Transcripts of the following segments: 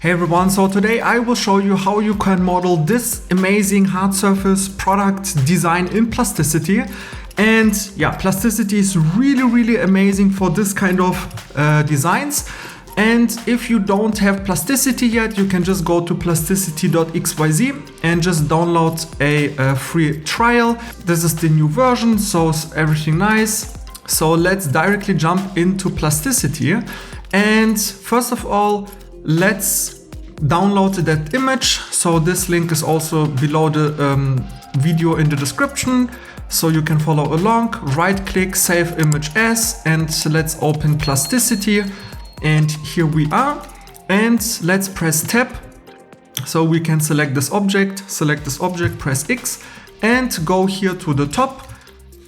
Hey everyone, so today I will show you how you can model this amazing hard surface product design in Plasticity. And yeah, Plasticity is really amazing for this kind of designs. And if you don't have Plasticity yet, you can just go to plasticity.xyz and just download a free trial. This is the new version, so everything nice. So let's directly jump into Plasticity. And first of all, let's download that image. So this link is also below the video in the description, so you can follow along. Right click, save image as, and let's open Plasticity. And here we are. And let's press tab. So we can select this object, press X, and go here to the top.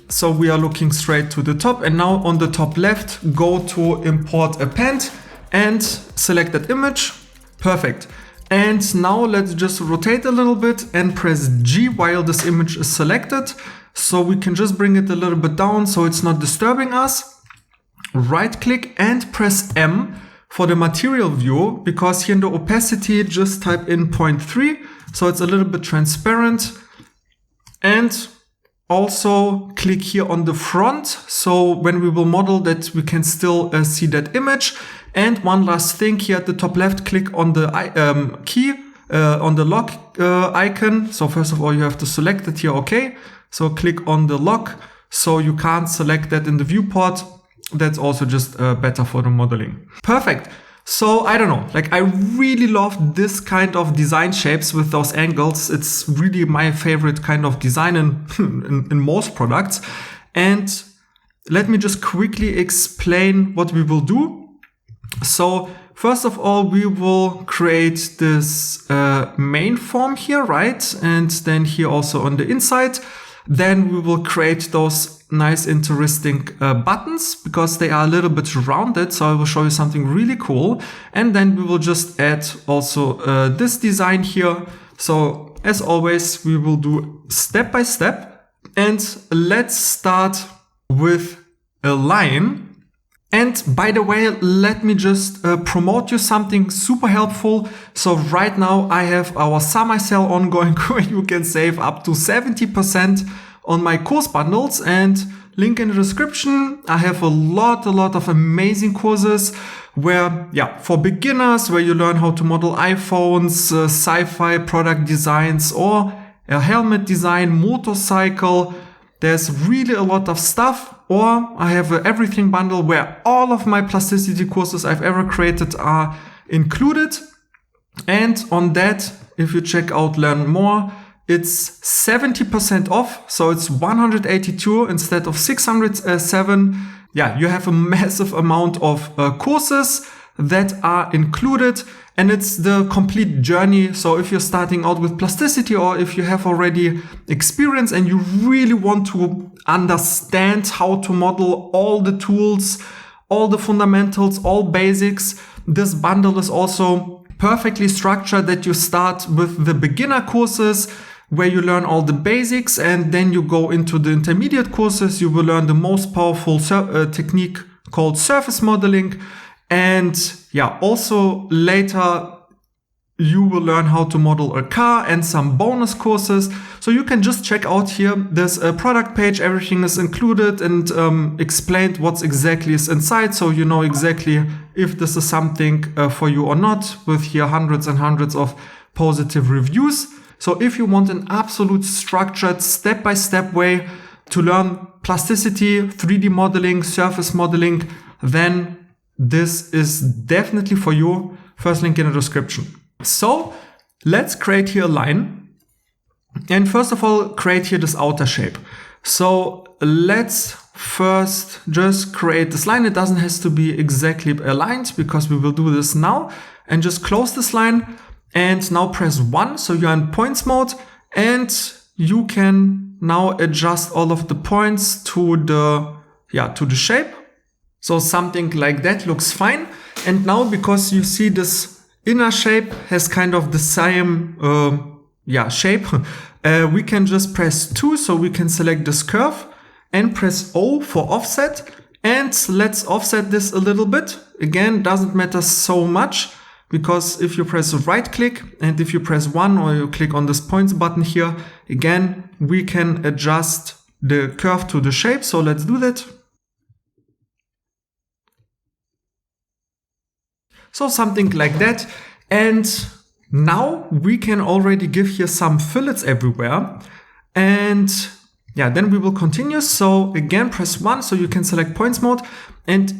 So we are looking straight to the top. And now on the top left, go to import append and select that image. Perfect. And now let's just rotate a little bit and press G while this image is selected. So we can just bring it a little bit down so it's not disturbing us. Right click and press M for the material view, because here in the opacity, just type in 0.3. So it's a little bit transparent. And also click here on the front. So when we will model that, we can still see that image. And one last thing, here at the top left, click on the key, on the lock icon. So first of all, you have to select it here, okay. So click on the lock. So you can't select that in the viewport. That's also just better for the modeling. Perfect. So I don't know, like I really love this kind of design shapes with those angles. It's really my favorite kind of design in most products. And let me just quickly explain what we will do. So first of all, we will create this main form here, right? And then here also on the inside. Then we will create those nice, interesting buttons, because they are a little bit rounded. So I will show you something really cool. And then we will just add also this design here. So as always, we will do step by step. And let's start with a line. And by the way, let me just promote you something super helpful. So right now I have our summer sale ongoing where you can save up to 70% on my course bundles, and link in the description. I have a lot of amazing courses where, yeah, for beginners, where you learn how to model iPhones, sci-fi product designs, or a helmet design, motorcycle. There's really a lot of stuff. Or I have an everything bundle where all of my Plasticity courses I've ever created are included. And on that, if you check out Learn More, it's 70% off. So it's 182 instead of 607. Yeah, you have a massive amount of courses that are included. And it's the complete journey. So if you're starting out with Plasticity, or if you have already experience and you really want to understand how to model all the tools, all the fundamentals, all basics, this bundle is also perfectly structured that you start with the beginner courses where you learn all the basics, and then you go into the intermediate courses. You will learn the most powerful technique called surface modeling. And yeah, also later you will learn how to model a car and some bonus courses. So you can just check out here. There's a product page. Everything is included and explained what's exactly is inside. So you know exactly if this is something for you or not, with here hundreds and hundreds of positive reviews. So if you want an absolute structured step-by-step way to learn Plasticity, 3D modeling, surface modeling, then this is definitely for you. First link in the description. So let's create here a line. And first of all, create here this outer shape. So let's first just create this line. It doesn't have to be exactly aligned, because we will do this now. And just close this line. And now press 1. So you're in points mode. And you can now adjust all of the points to the shape. So something like that looks fine. And now, because you see this inner shape has kind of the same shape, we can just press 2. So we can select this curve and press O for offset. And let's offset this a little bit. Again, doesn't matter so much. because if you press right click and if you press 1 or you click on this points button here, again, we can adjust the curve to the shape. So let's do that. So something like that. And now we can already give here some fillets everywhere. And yeah, then we will continue. So again, press 1 so you can select points mode. And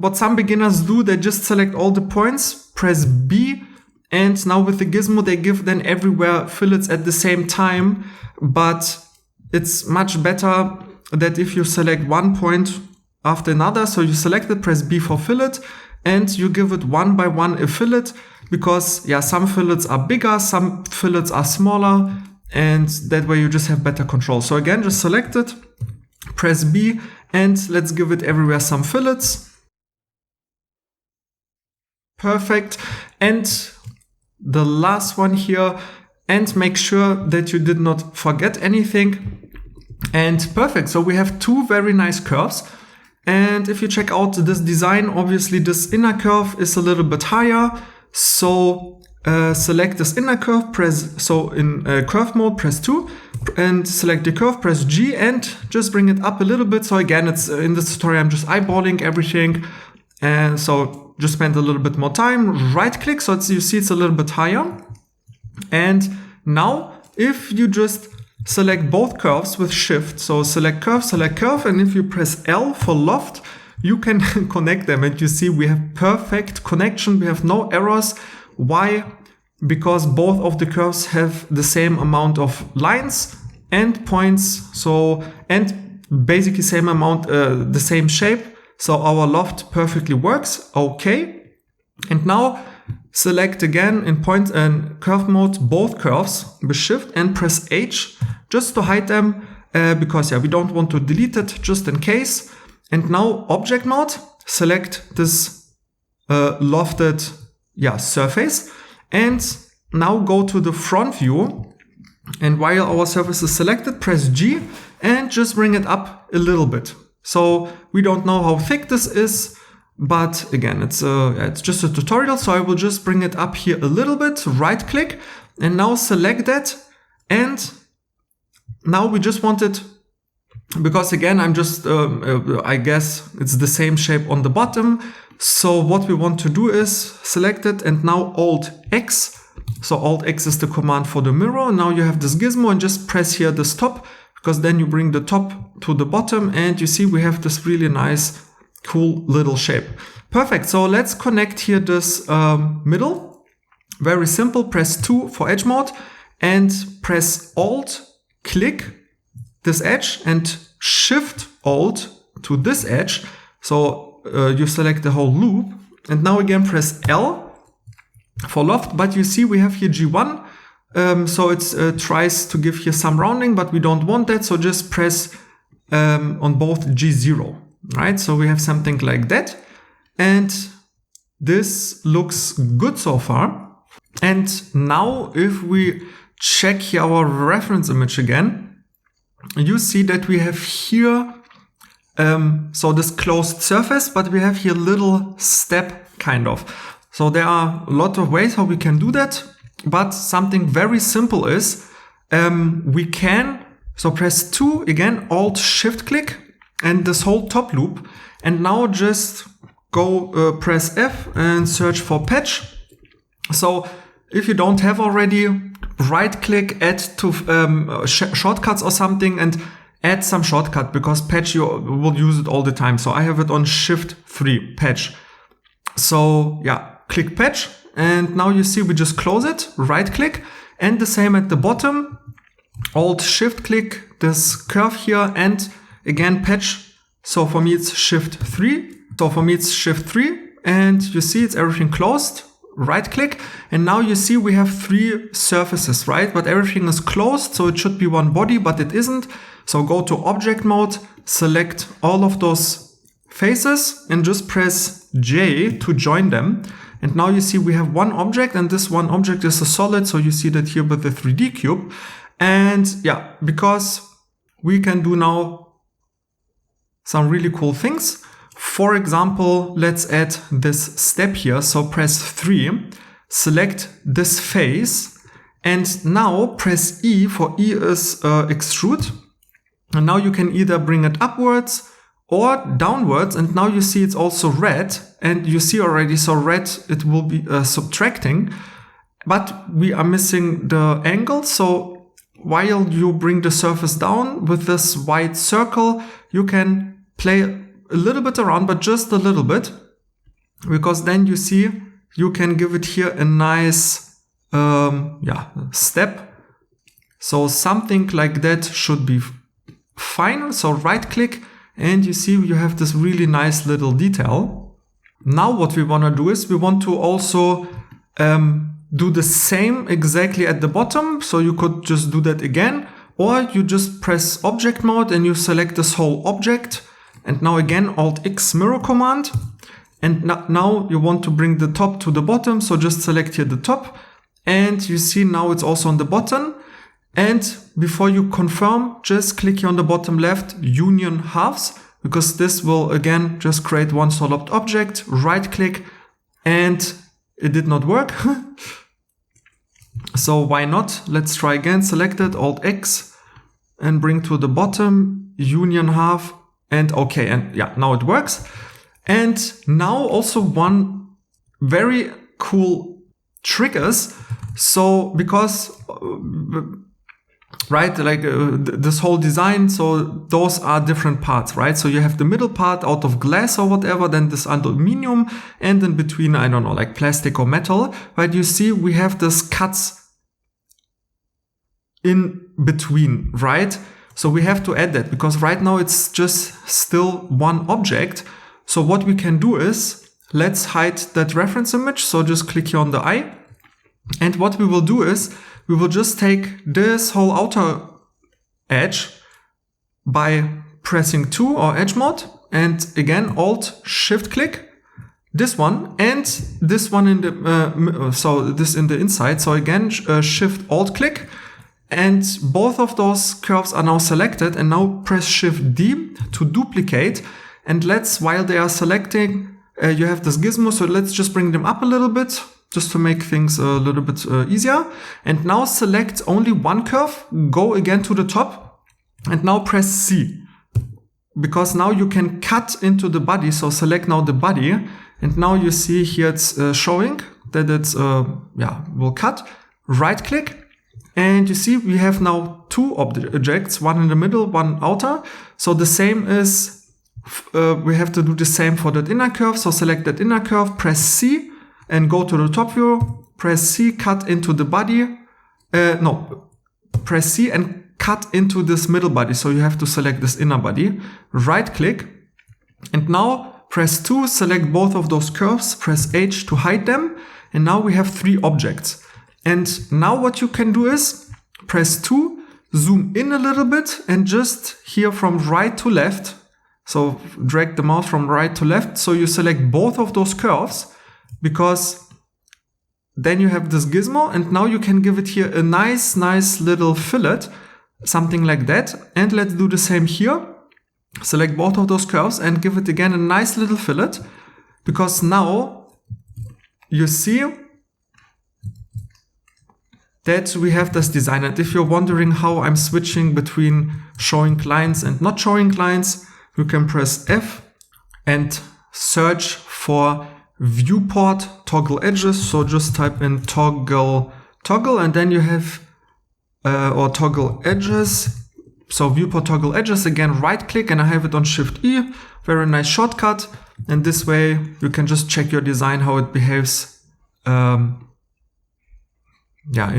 what some beginners do, they just select all the points, press B. And now with the gizmo, they give then everywhere fillets at the same time. But it's much better that if you select one point after another, so you select it, press B for fillet, and you give it one by one a fillet, because yeah, some fillets are bigger, some fillets are smaller, and that way you just have better control. So again, just select it, press B, and let's give it everywhere some fillets. Perfect. And the last one here, and make sure that you did not forget anything. And perfect. So we have two very nice curves. And if you check out this design, obviously this inner curve is a little bit higher. So select this inner curve, in curve mode, press 2, and select the curve, press G, and just bring it up a little bit. So again, it's in this tutorial, I'm just eyeballing everything. And so just spend a little bit more time, right click. So you see it's a little bit higher. And now if you just select both curves with shift, so select curve, and if you press L for loft, you can connect them, and you see we have perfect connection. We have no errors. Why? Because both of the curves have the same amount of lines and points, so, and basically same amount, the same shape. So our loft perfectly works. Okay. And now select again in point and curve mode both curves with shift and press H just to hide them, because yeah, we don't want to delete it, just in case. And now object mode, select this lofted surface, and now go to the front view, and while our surface is selected, press G and just bring it up a little bit. So we don't know how thick this is, but again, it's just a tutorial, so I will just bring it up here a little bit, right click, and now select that. And now we just want it, because again, I'm just, I guess it's the same shape on the bottom. So what we want to do is select it, and now Alt X. So Alt X is the command for the mirror. Now you have this gizmo, and just press here this top, because then you bring the top to the bottom, and you see we have this really nice, cool little shape. Perfect. So let's connect here this middle. Very simple. Press 2 for edge mode, and press Alt, click this edge, and Shift Alt to this edge. So you select the whole loop, and now again press L for loft. But you see we have here G1. So it tries to give here some rounding, but we don't want that. So just press on both G0, right? So we have something like that. And this looks good so far. And now if we check here our reference image again, you see that we have here, so this closed surface, but we have here little step kind of. So there are a lot of ways how we can do that. But something very simple is, we can, so press 2, again, Alt Shift click, and this whole top loop. And now just go press F and search for patch. So if you don't have already, right click, add to shortcuts or something, and add some shortcut, because patch, you will use it all the time. So I have it on Shift 3, patch. So yeah, click patch. And now you see we just close it, right click, and the same at the bottom, Alt Shift click this curve here, and again patch. So for me it's Shift 3. And you see it's everything closed, right click, and now you see we have 3 surfaces, right? But everything is closed, so it should be one body, but it isn't. So go to object mode, select all of those faces, and just press J to join them. And now you see we have one object, and this one object is a solid. So you see that here with the 3D cube. And yeah, because we can do now some really cool things. For example, let's add this step here. So press 3, select this face, and now press E, for E is extrude. And now you can either bring it upwards or downwards, and now you see it's also red, and you see already, so red, it will be subtracting, but we are missing the angle. So while you bring the surface down with this white circle, you can play a little bit around, but just a little bit, because then you see you can give it here a nice step. So something like that should be fine. So right click, and you see you have this really nice little detail. Now what we want to do is we want to also do the same exactly at the bottom. So you could just do that again, or you just press object mode and you select this whole object. And now again, Alt X mirror command. And now you want to bring the top to the bottom. So just select here the top, and you see now it's also on the bottom. And before you confirm, just click here on the bottom left, union halves, because this will again just create one solid object. Right click, and it did not work. So why not? Let's try again. Select it, Alt X, and bring to the bottom, union half, and okay. And yeah, now it works. And now also one very cool trick is, so because right, like this whole design, so those are different parts, right? So you have the middle part out of glass or whatever, then this aluminium, and in between, I don't know, like plastic or metal, right? You see we have this cuts in between, right? So we have to add that, because right now it's just still one object. So what we can do is, let's hide that reference image. So just click here on the eye. And what we will do is, we will just take this whole outer edge by pressing 2 or edge mode. And again, Alt Shift click this one and this one in the, so this in the inside. So again, Shift Alt click. And both of those curves are now selected, and now press Shift D to duplicate. And let's, while they are selecting, you have this gizmo. So let's just bring them up a little bit, just to make things a little bit easier. And now select only one curve, go again to the top, and now press C. Because now you can cut into the body. So select now the body, and now you see here it's showing that it's, will cut. Right click. And you see we have now two objects, one in the middle, one outer. So the same is, we have to do the same for that inner curve. So select that inner curve, press C, and go to the top view, press C, cut into the body. Press C and cut into this middle body. So you have to select this inner body. Right click, and now press 2, select both of those curves, press H to hide them. And now we have 3 objects. And now what you can do is press 2, zoom in a little bit, and just here from right to left. So drag the mouse from right to left. So you select both of those curves, because then you have this gizmo, and now you can give it here a nice little fillet, something like that. And let's do the same here. Select both of those curves and give it again a nice little fillet, because now you see that we have this design. And if you're wondering how I'm switching between showing lines and not showing lines, you can press F and search for viewport toggle edges. So just type in toggle, and then you have, or toggle edges. So viewport toggle edges, again, right click, and I have it on Shift E. Very nice shortcut. And this way you can just check your design, how it behaves in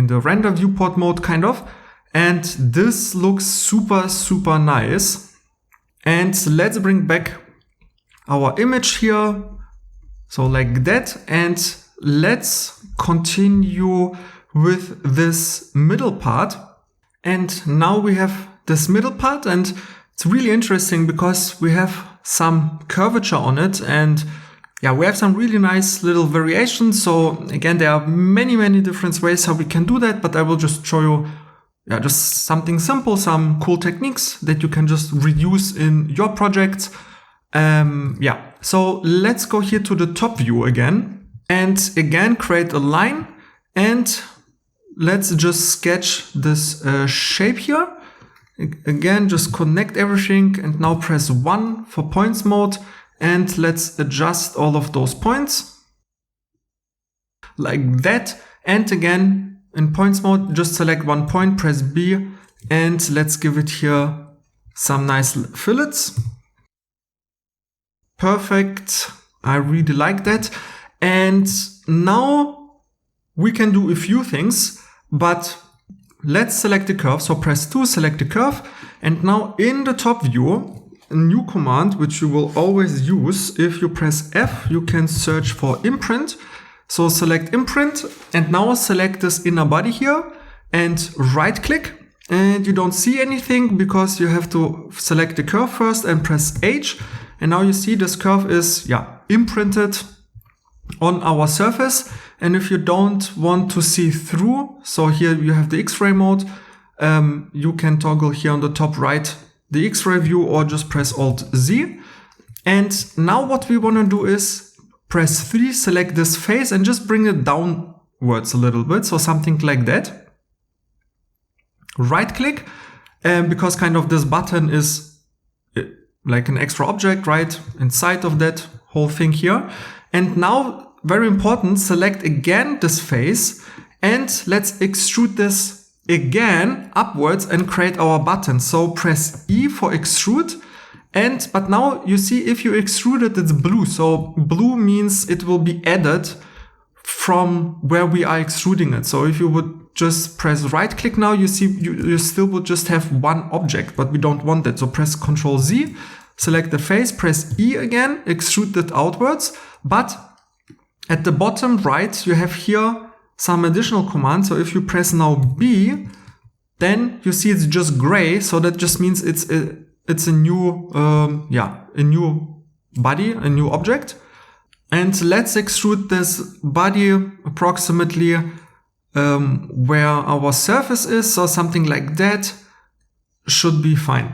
the render viewport mode, kind of. And this looks super nice. And let's bring back our image here. So like that. And let's continue with this middle part. And now we have this middle part, and it's really interesting because we have some curvature on it, and we have some really nice little variations. So again, there are many different ways how we can do that, but I will just show you just something simple, some cool techniques that you can just reuse in your projects. Yeah, so let's go here to the top view again, and again create a line, and let's just sketch this shape here. Again, just connect everything, and now press 1 for points mode, and let's adjust all of those points like that. And again, in points mode, just select 1 point, press B, and let's give it here some nice fillets. Perfect. I really like that. And now we can do a few things, but let's select the curve. So press 2, select the curve. And now in the top view, a new command, which you will always use, if you press F, you can search for imprint. So select imprint, and now select this inner body here and right click. And you don't see anything because you have to select the curve first and press H. And now you see this curve is imprinted on our surface. And if you don't want to see through, so here you have the X-ray mode, you can toggle here on the top right the X-ray view, or just press Alt Z. And now what we want to do is press 3, select this face, and just bring it downwards a little bit, so something like that. Right click, because kind of this button is like an extra object right inside of that whole thing here. And now, very important, select again this face, and let's extrude this again upwards and create our button. So press E for extrude. But now you see, if you extrude it, it's blue. So blue means it will be added from where we are extruding it. So if you would just press right click now, you see you still would just have one object, but we don't want that. So press Ctrl Z, select the face, press E again, extrude that outwards. But at the bottom right, you have here some additional commands. So if you press now B, then you see it's just gray. So that just means it's a new, a new body, a new object. And let's extrude this body approximately where our surface is. So something like that should be fine.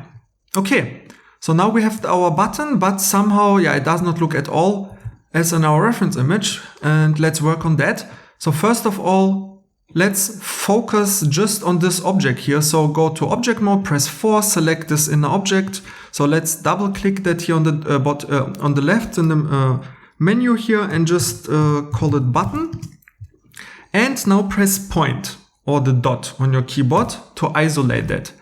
Okay, so now we have our button, but somehow, it does not look at all as in our reference image. And let's work on that. So first of all, let's focus just on this object here. So go to object mode, press 4, select this inner object. So let's double click that here on the on the left in the menu here, and just call it button. And now press point or the dot on your keyboard to isolate that.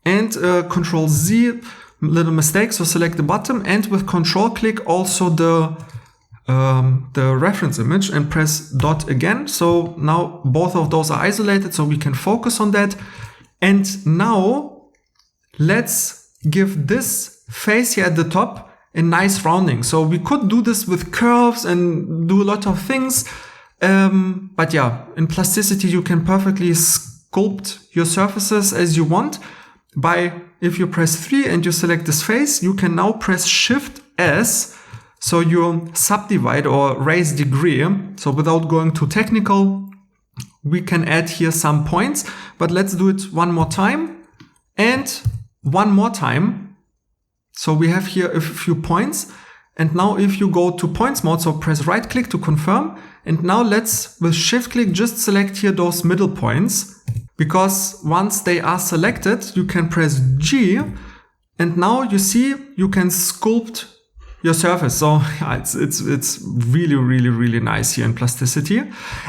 And Ctrl Z, little mistake. So select the bottom, and with Control click also the reference image, and press dot again. So now both of those are isolated, so we can focus on that. And now let's give this face here at the top a nice rounding. So we could do this with curves and do a lot of things. But in Plasticity, you can perfectly sculpt your surfaces as you want. If you press 3 and you select this face, you can now press Shift S. So you subdivide or raise degree. So without going too technical, we can add here some points, but let's do it one more time and one more time. So we have here a few points. And now if you go to points mode, so press right click to confirm. And now let's, with shift click, just select here those middle points, because once they are selected, you can press G. And now you see, you can sculpt your surface. So it's really, really, really nice here in Plasticity.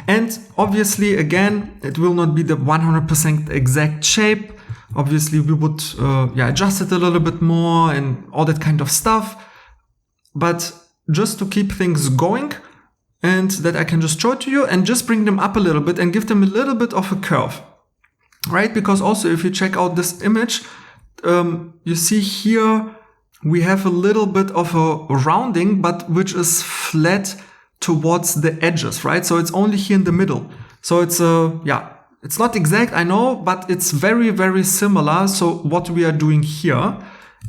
And obviously, again, it will not be the 100% exact shape. Obviously, we would adjust it a little bit more and all that kind of stuff. But just to keep things going, and that I can just show it to you and just bring them up a little bit and give them a little bit of a curve, right? Because also if you check out this image, you see here, we have a little bit of a rounding, but which is flat towards the edges, right? So it's only here in the middle. So it's it's not exact, I know, but it's very, very similar. So what we are doing here.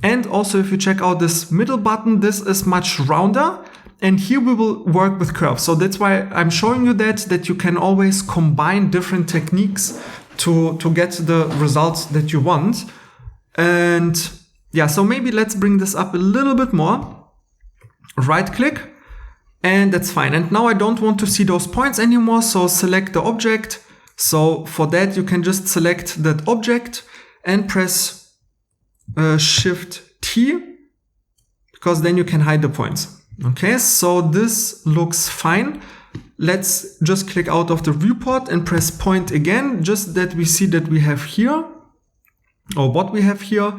And also if you check out this middle button, this is much rounder. And here we will work with curves. So that's why I'm showing you that you can always combine different techniques to get the results that you want. And so maybe let's bring this up a little bit more. right click, and that's fine. And now I don't want to see those points anymore, so select the object. So for that, you can just select that object and press Shift T, because then you can hide the points. Okay, so this looks fine. Let's just click out of the viewport and press point again, just that we see that we have here, or what we have here.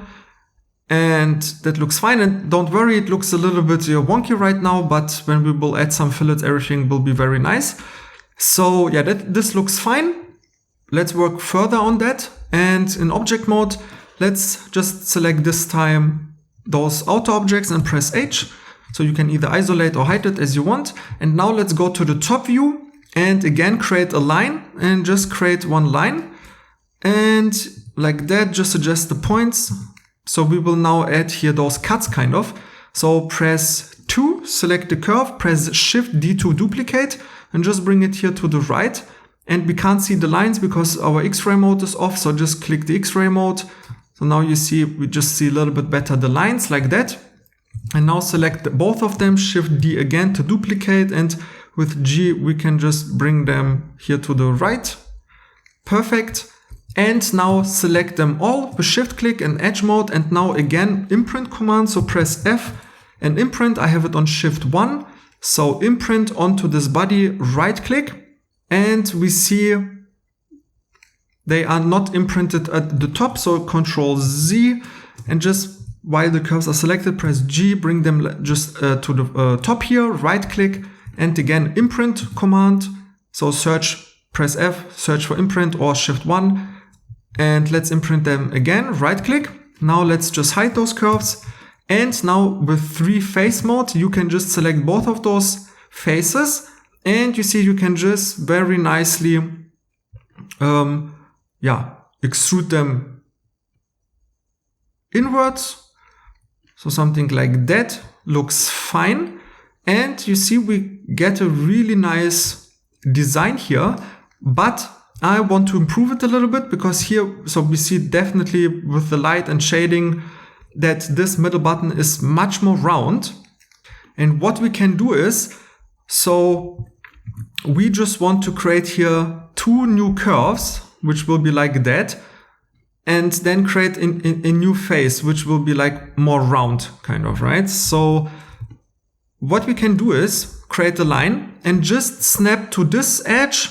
And that looks fine. And don't worry, it looks a little bit wonky right now, but when we will add some fillets, everything will be very nice. So yeah, this looks fine. Let's work further on that. And in object mode, let's just select this time those outer objects and press H. So you can either isolate or hide it as you want. And now let's go to the top view and again create a line and just create one line. And like that, just adjust the points. So we will now add here those cuts kind of. So press 2, select the curve, press Shift D to duplicate and just bring it here to the right. And we can't see the lines because our X-ray mode is off. So just click the X-ray mode. So now you see, we just see a little bit better the lines like that. And now select both of them, Shift D again to duplicate. And with G, we can just bring them here to the right. Perfect. And now select them all with shift click and edge mode. And now again, imprint command. So press F and imprint. I have it on Shift 1. So imprint onto this body, right click. And we see they are not imprinted at the top. So Control Z, and just while the curves are selected, press G, bring them just to the top here, right click. And again, imprint command. So search, press F, search for imprint, or Shift 1. And let's imprint them again, right click. Now let's just hide those curves. And now with 3 face mode, you can just select both of those faces. And you see you can just very nicely, extrude them inwards. So something like that looks fine. And you see we get a really nice design here, but I want to improve it a little bit because here, so we see definitely with the light and shading that this middle button is much more round. And what we can do is, so we just want to create here 2 new curves, which will be like that, and then create a new face, which will be like more round kind of, right? So what we can do is create a line and just snap to this edge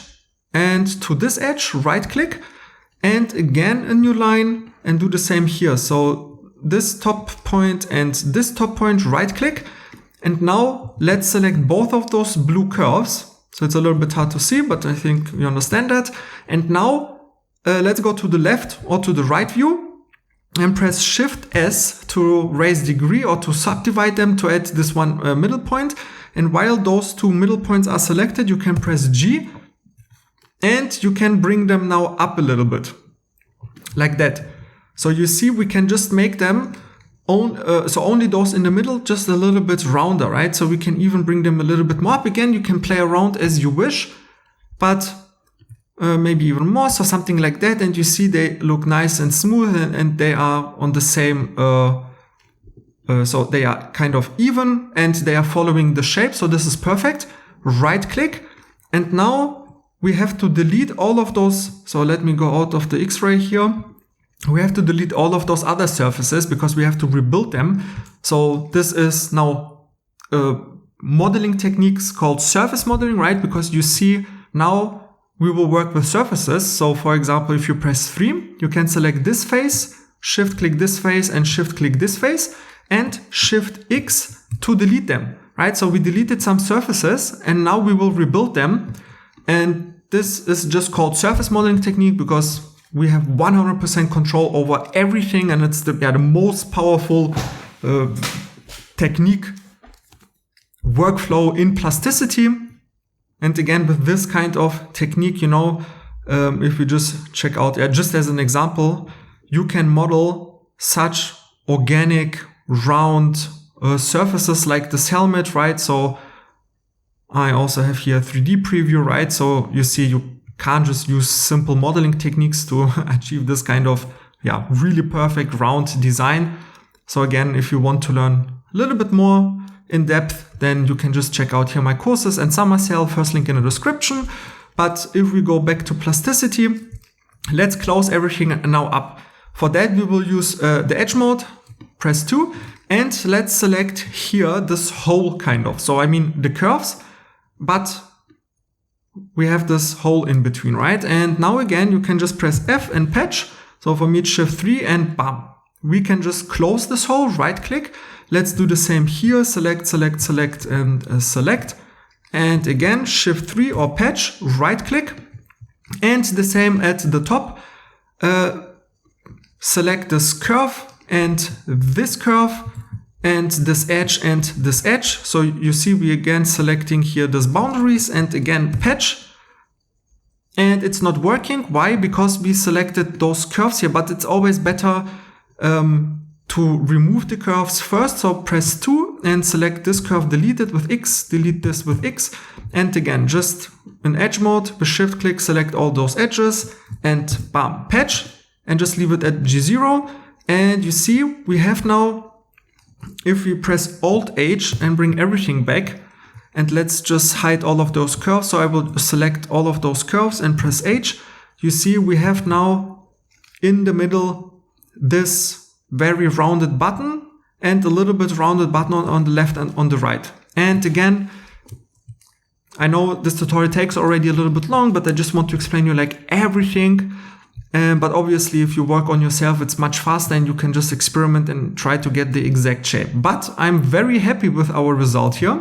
and to this edge, right click, and again a new line, and do the same here. So this top point and this top point, right click. And now let's select both of those blue curves. So it's a little bit hard to see, but I think you understand that. And now let's go to the left or to the right view and press Shift S to raise degree or to subdivide them to add this one middle point. And while those 2 middle points are selected, you can press G. And you can bring them now up a little bit, like that. So you see, we can just make them, so only those in the middle, just a little bit rounder, right? So we can even bring them a little bit more up. Again, you can play around as you wish, but maybe even more, so something like that. And you see they look nice and smooth, and they are on the same, so they are kind of even, and they are following the shape. So this is perfect. Right click, and now we have to delete all of those. So let me go out of the X-ray here. We have to delete all of those other surfaces because we have to rebuild them. So this is now modeling techniques called surface modeling, right? Because you see now we will work with surfaces. So for example, if you press 3, you can select this face, shift click this face, and shift click this face, and Shift X to delete them, right? So we deleted some surfaces and now we will rebuild them. And this is just called surface modeling technique because we have 100% control over everything, and it's the most powerful technique workflow in Plasticity. And again, with this kind of technique, if we just check out, just as an example, you can model such organic, round surfaces like this helmet, right? So I also have here a 3D preview, right? So you see you can't just use simple modeling techniques to achieve this kind of, really perfect round design. So again, if you want to learn a little bit more in depth, then you can just check out here my courses and summer sale, first link in the description. But if we go back to plasticity, let's close everything now up. For that, we will use the edge mode, press 2, and let's select here this hole kind of. So I mean the curves, but we have this hole in between, right? And now again, you can just press F and patch. So for me, it's Shift 3 and bam. We can just close this hole, right click. Let's do the same here, select, select, select, and select. And again, Shift 3 or patch, right click. And the same at the top. Select this curve and this curve and this edge and this edge. So you see we again selecting here these boundaries and again patch. And it's not working. Why? Because we selected those curves here, but it's always better to remove the curves first. So press 2 and select this curve, delete it with X, delete this with X. And again, just in edge mode, with shift click, select all those edges and bam, patch, and just leave it at G0. And you see, we have now, if we press Alt H and bring everything back, and let's just hide all of those curves. So I will select all of those curves and press H. You see, we have now in the middle this very rounded button and a little bit rounded button on the left and on the right. And again, I know this tutorial takes already a little bit long, but I just want to explain you like everything. But obviously, if you work on yourself, it's much faster and you can just experiment and try to get the exact shape. But I'm very happy with our result here.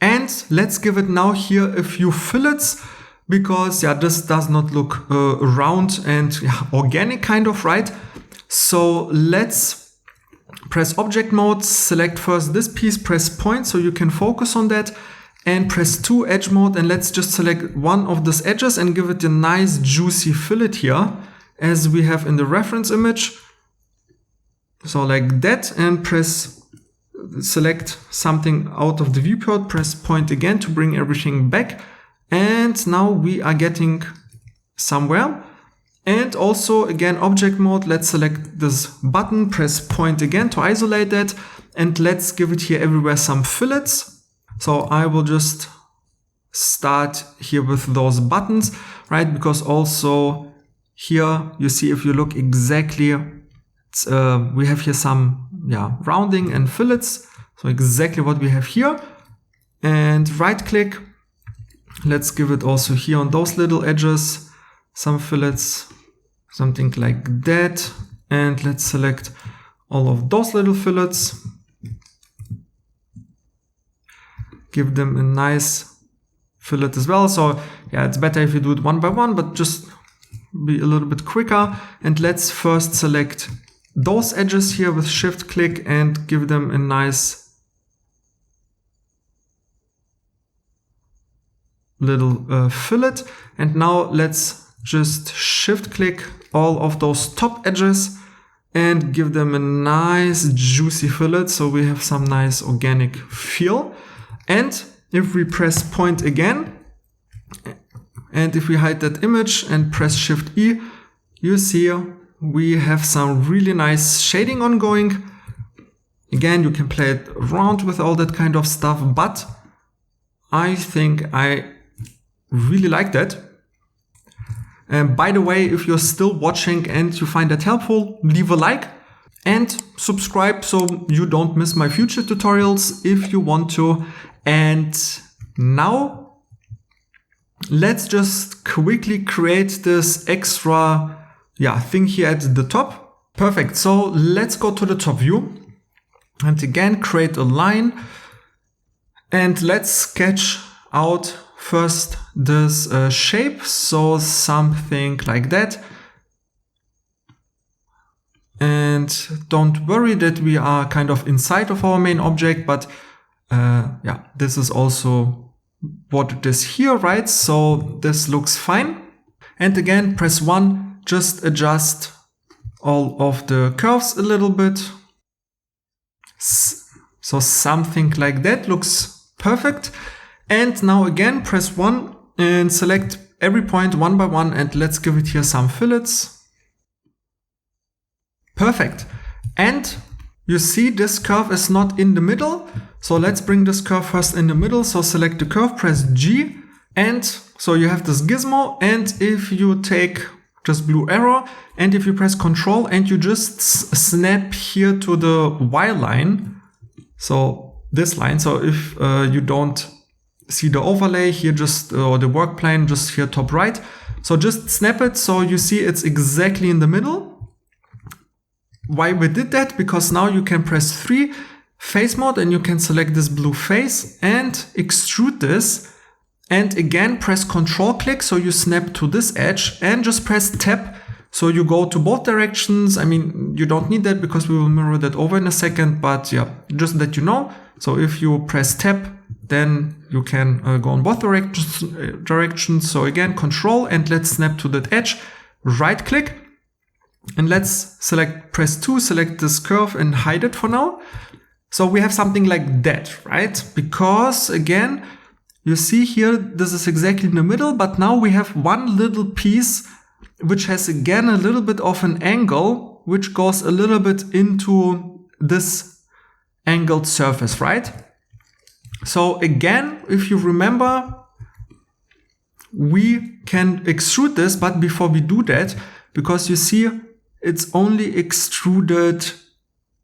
And let's give it now here a few fillets, because yeah, this does not look round and organic kind of, right? So let's press object mode, select first this piece, press point so you can focus on that, and press 2 edge mode, and let's just select one of these edges and give it a nice juicy fillet here as we have in the reference image. So like that, and select something out of the viewport, press point again to bring everything back. And now we are getting somewhere. And also again, object mode, let's select this button, press point again to isolate that. And let's give it here everywhere some fillets. So I will just start here with those buttons, right? Because also here you see, if you look exactly, we have here some rounding and fillets. So exactly what we have here. And right click. Let's give it also here on those little edges some fillets, something like that. And let's select all of those little fillets. Give them a nice fillet as well. So yeah, it's better if you do it one by one, but just be a little bit quicker. And let's first select those edges here with shift click and give them a nice little fillet. And now let's just shift click all of those top edges and give them a nice juicy fillet. So we have some nice organic feel. And if we press point again, and if we hide that image and press Shift E, you see we have some really nice shading ongoing. Again, you can play it around with all that kind of stuff, but I think I really like that. And by the way, if you're still watching and you find that helpful, leave a like and subscribe so you don't miss my future tutorials if you want to. And now let's just quickly create this extra thing here at the top. Perfect. So let's go to the top view and again create a line, and let's sketch out first this shape. So something like that. And don't worry that we are kind of inside of our main object, but this is also what it is here, right? So this looks fine. And again, press 1, just adjust all of the curves a little bit. So something like that looks perfect. And now again, press 1 and select every point one by one, and let's give it here some fillets. Perfect. And you see this curve is not in the middle. So let's bring this curve first in the middle. So select the curve, press G, and so you have this gizmo. And if you take just blue arrow, and if you press Control and you just snap here to the Y line, so this line. So if you don't see the overlay here, just or the work plane, just here top right. So just snap it so you see it's exactly in the middle. Why we did that? Because now you can press 3, face mode, and you can select this blue face and extrude this. And again, press Control click so you snap to this edge, and just press Tab so you go to both directions. I mean, you don't need that because we will mirror that over in a second, but yeah, just that you know. So if you press Tab, then you can go in both directions. So again, Control, and let's snap to that edge, right click, and let's press 2, select this curve and hide it for now. So we have something like that, right? Because again, you see here, this is exactly in the middle, but now we have one little piece which has again a little bit of an angle, which goes a little bit into this angled surface, right? So again, if you remember, we can extrude this, but before we do that, because you see it's only extruded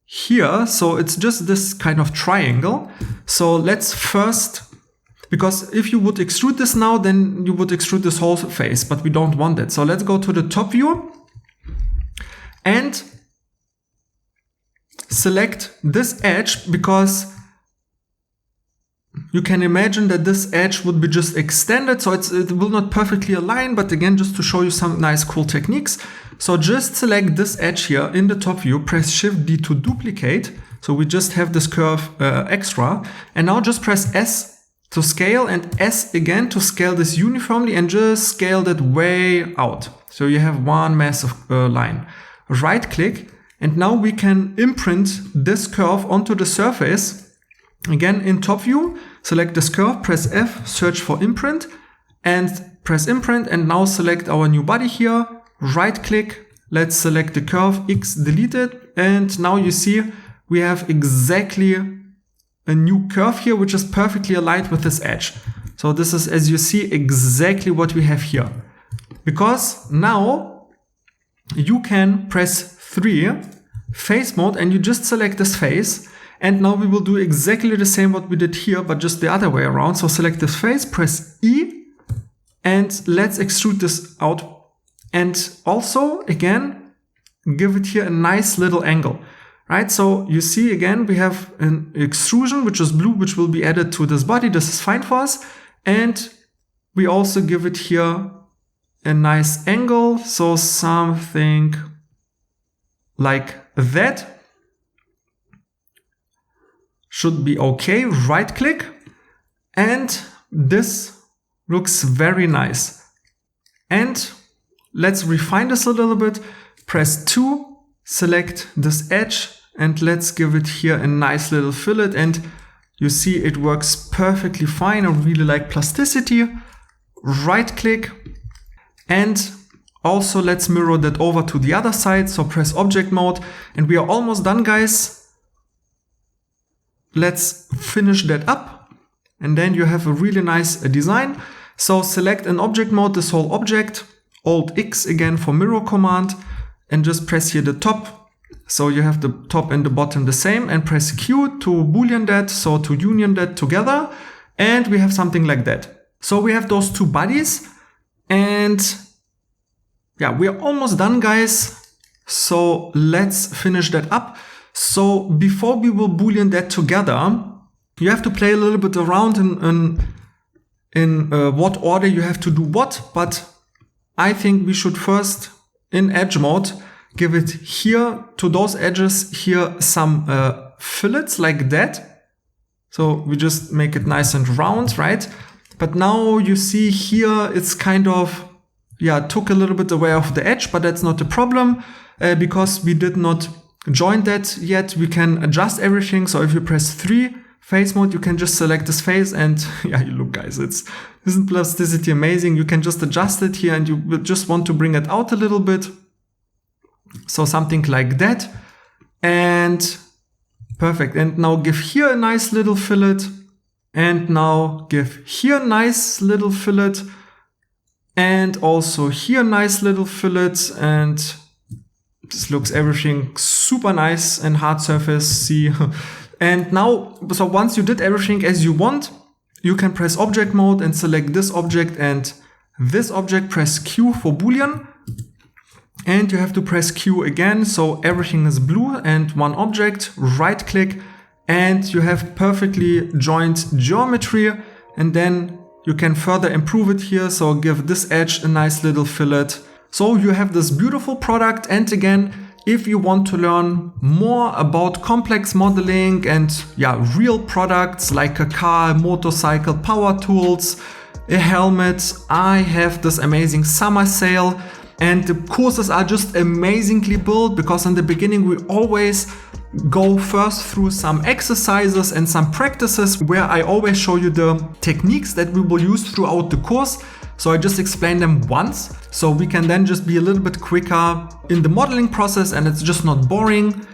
here, so it's just this kind of triangle. So let's first, because if you would extrude this now, then you would extrude this whole face, but we don't want that. So let's go to the top view and select this edge, because you can imagine that this edge would be just extended, so it will not perfectly align, but again, just to show you some nice cool techniques. So just select this edge here in the top view, press Shift D to duplicate. So we just have this curve extra, and now just press S to scale and S again to scale this uniformly, and just scale that way out. So you have one massive line. Right click, and now we can imprint this curve onto the surface. Again, in top view, select this curve, press F, search for imprint, and press imprint, and now select our new body here, right click, let's select the curve, X, delete it, and now you see we have exactly a new curve here, which is perfectly aligned with this edge. So this is, as you see, exactly what we have here. Because now you can press 3, face mode, and you just select this face. And now we will do exactly the same what we did here, but just the other way around. So select this face, press E, and let's extrude this out. And also, again, give it here a nice little angle, right? So you see, again, we have an extrusion, which is blue, which will be added to this body. This is fine for us. And we also give it here a nice angle. So something like that should be okay. Right click, and this looks very nice. And let's refine this a little bit. Press 2, select this edge, and let's give it here a nice little fillet. And you see it works perfectly fine. I really like plasticity. Right click, and also let's mirror that over to the other side. So press object mode, and we are almost done, guys. Let's finish that up, and then you have a really nice design. So select an object mode, this whole object, Alt X again for mirror command, and just press here the top. So you have the top and the bottom the same, and press Q to Boolean that, so to union that together, and we have something like that. So we have those two bodies, and yeah, we are almost done, guys. So let's finish that up. So before we will Boolean that together, you have to play a little bit around in what order you have to do what, but I think we should first, in edge mode, give it here to those edges here some fillets like that. So we just make it nice and round, right? But now you see here it's kind of, yeah, took a little bit away of the edge, but that's not a problem because we did not join that yet. We can adjust everything. So if you press 3, face mode, you can just select this face, and yeah, you look, guys, isn't plasticity amazing? You can just adjust it here, and you will just want to bring it out a little bit. So something like that. And Perfect. And now give here a nice little fillet. And now give here a nice little fillet. And also here a nice little fillet. And this looks everything super nice and hard surface. See. And now, so once you did everything as you want, you can press object mode and select this object and this object, press Q for Boolean. And you have to press Q again, so everything is blue and one object, right click, and you have perfectly joined geometry. And then you can further improve it here, so give this edge a nice little fillet. So you have this beautiful product. And again, if you want to learn more about complex modeling and real products like a car, a motorcycle, power tools, a helmet, I have this amazing summer sale. And the courses are just amazingly built, because in the beginning we always go first through some exercises and some practices where I always show you the techniques that we will use throughout the course. So I just explain them once, so we can then just be a little bit quicker in the modeling process and it's just not boring.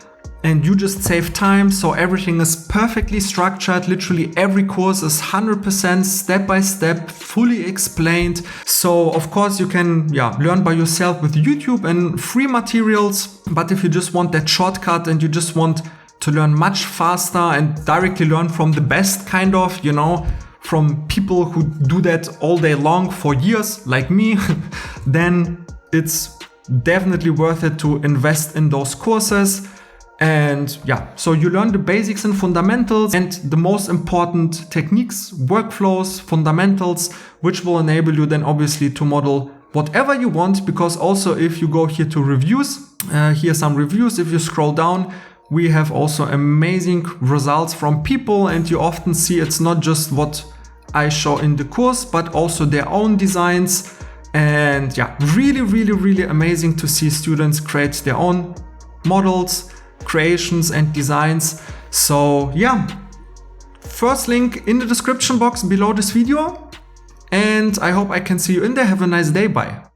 And you just save time, so everything is perfectly structured. Literally every course is 100% step by step, fully explained. So of course you can learn by yourself with YouTube and free materials. But if you just want that shortcut and you just want to learn much faster and directly learn from the best, kind of, from people who do that all day long for years, like me, then it's definitely worth it to invest in those courses. And so you learn the basics and fundamentals and the most important techniques, workflows, fundamentals, which will enable you then obviously to model whatever you want. Because also if you go here to reviews, here are some reviews. If you scroll down, we have also amazing results from people, and you often see it's not just what I show in the course, but also their own designs. And really, really, really amazing to see students create their own models, creations and designs. So first link in the description box below this video, and I hope I can see you in there. Have a nice day. Bye.